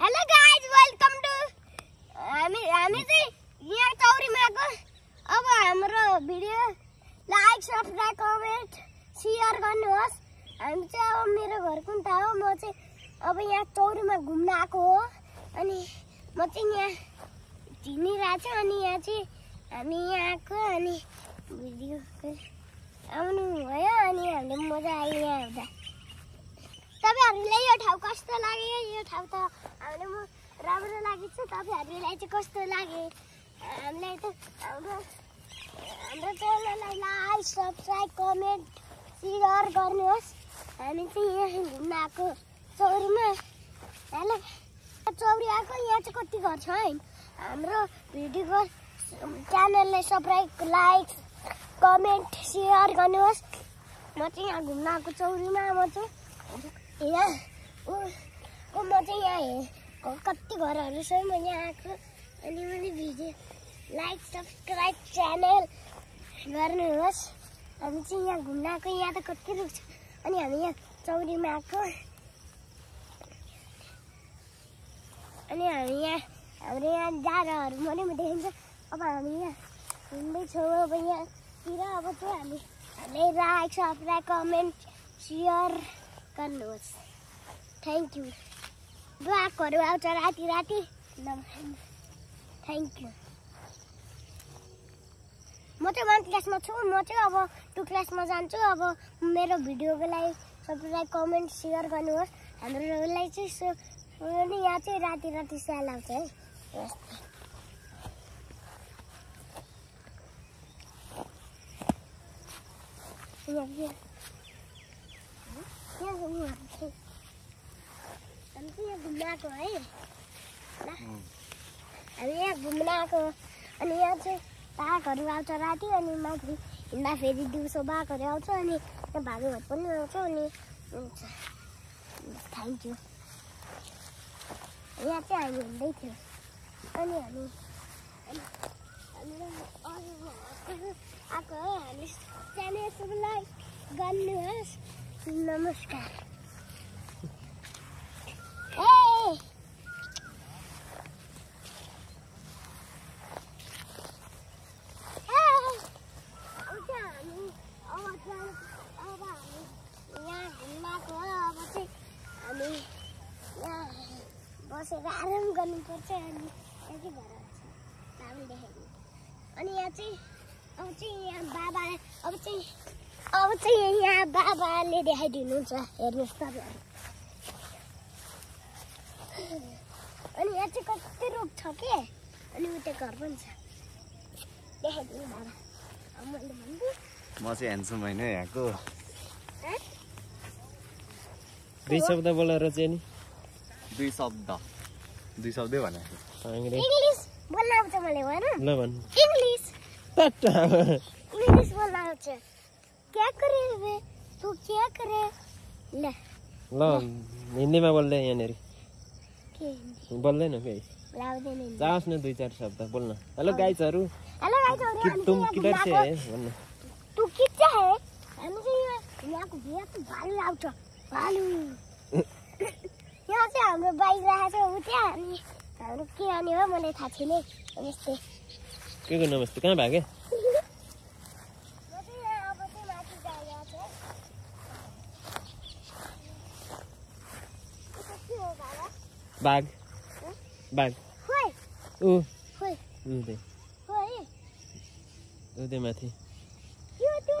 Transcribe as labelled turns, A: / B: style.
A: Hello guys welcome to हामी चाहिँ यहाँ चौरीमा आएको। अब हाम्रो video like subscribe comment share गर्नुहोस्। हामी चाहिँ अब मेरो घर कुन ठाउँ हो, म चाहिँ अब यहाँ चौरीमा घुम्न आएको हो। अनि म चाहिँ यहाँ झिनिरहेको छु। अनि यहाँ चाहिँ हामी यहाँ आएको अनि भिडियो आउनु भयो। अनि हामीले मजा आयो यहाँ आउँदा। तपाईहरुलाई यो ठाउँ कस्तो लाग्यो? यो ठाउँ त हामीलाई राम्रो लागेछ। तपाईहरुलाई चाहिँ कस्तो लाग्यो? हामीलाई त हाम्रो च्यानललाई लाइक सब्स्क्राइब कमेन्ट शेयर गर्नुहोस्। हामी चाहिँ यहाँ घुम्न आएको चौरीमा। हेलो चौरी आएको। यहाँ चाहिँ कति घर छ है? हाम्रो भिडियोको च्यानललाई सब्स्क्राइब लाइक कमेन्ट शेयर गर्नुहोस्। म चाहिँ यहाँ घुम्न आएको चौरीमा। म चाहिँ यहाँ कति घरहरू छ। म यहाँ आएको अनि मैले भिडियो लाइक सब्स्क्राइब च्यानल गर्नुहोस्। हामी चाहिँ यहाँ घुम्न आएको। यहाँ त कति रुख छ। अनि हामी यहाँ चौरीमा आएको। अनि हामी यहाँ हाम्रो यहाँ जग्गाहरू मैले देखिन्छ। अब हामी यहाँ घुम्दैछौँ। अब यहाँतिर अब चाहिँ हामीले लाइक सब्स्क्राइब कमेन्ट शेयर गर्नुहोस्। Thank you. ब्लगहरू आउँछ राति राति। Thank you. म चाहिँ 1 क्लासमा छु। म चाहिँ अब 2 क्लासमा जान्छु। अब मेरो भिडियोको लागि सब्स्क्राइब कमेन्ट शेयर गर्नुहोस्। हाम्रोलाई चाहिँ यहाँ चाहिँ राति राति स्याल आउँछ है। हामी चाहिँ यहाँ घुम्न आएको है। हामी यहाँ घुम्न आएको। अनि यहाँ चाहिँ बाघहरू आउँछ राति। अनि माथि हिँड्दा फेरि दिउँसो बाघहरू आउँछ। अनि यहाँ भालुहरू पनि आउँछ। अनि हुन्छ। Thank you. यहाँ चाहिँ हामी हिँड्दै थियौँ। अनि हामी आएको है। हामी च्यानललाई गर्नुहोस्। नमस्कार। बसेर आराम गर्नुपर्छ। अनि यहाँ चाहिँ घर राम्रो देखेको। अनि यहाँ चाहिँ अब चाहिँ यहाँ बाबाले देखाइदिनुहुन्छ। हेर्नुहोस् तपाईँहरू। अनि यहाँ चाहिँ कति रुख छ के। अनि उता घर पनि छ। देखाइदिनु बाबा। मैले भन्छु
B: म चाहिँ ह्यान्डसम होइन यहाँको।
C: 2 शब्द बोलेर चाहिँ नि
B: 2 शब्दै भनेको।
A: इंग्लिश बोल्न आउँछ मलाई भन।
C: ल भन।
A: इंग्लिश बोल्न आउँछ। क्या करे बे तू क्या करे? ल
C: हिन्दीमा बोल्दै यहाँनिर
A: के
C: बोल्दैन केही।
A: लाउँदैन।
C: जाओस् न 2-4 शब्द बोल्न। हेलो गाइजहरू।
A: हेलो गाइजहरू।
C: तुम किधर से है भन्नु।
A: तू किच्चा है? हामी चाहिँ यहाँको भालु आउँछ। भालु यहाँ चाहिँ हाम्रो बाइक राखेको छ उता। अनि हाम्रो के आने हो मलाई थाहा छैन। नमस्ते।
C: के को नमस्ते? कहाँ भागे? बाघ ऊ ऊ माथि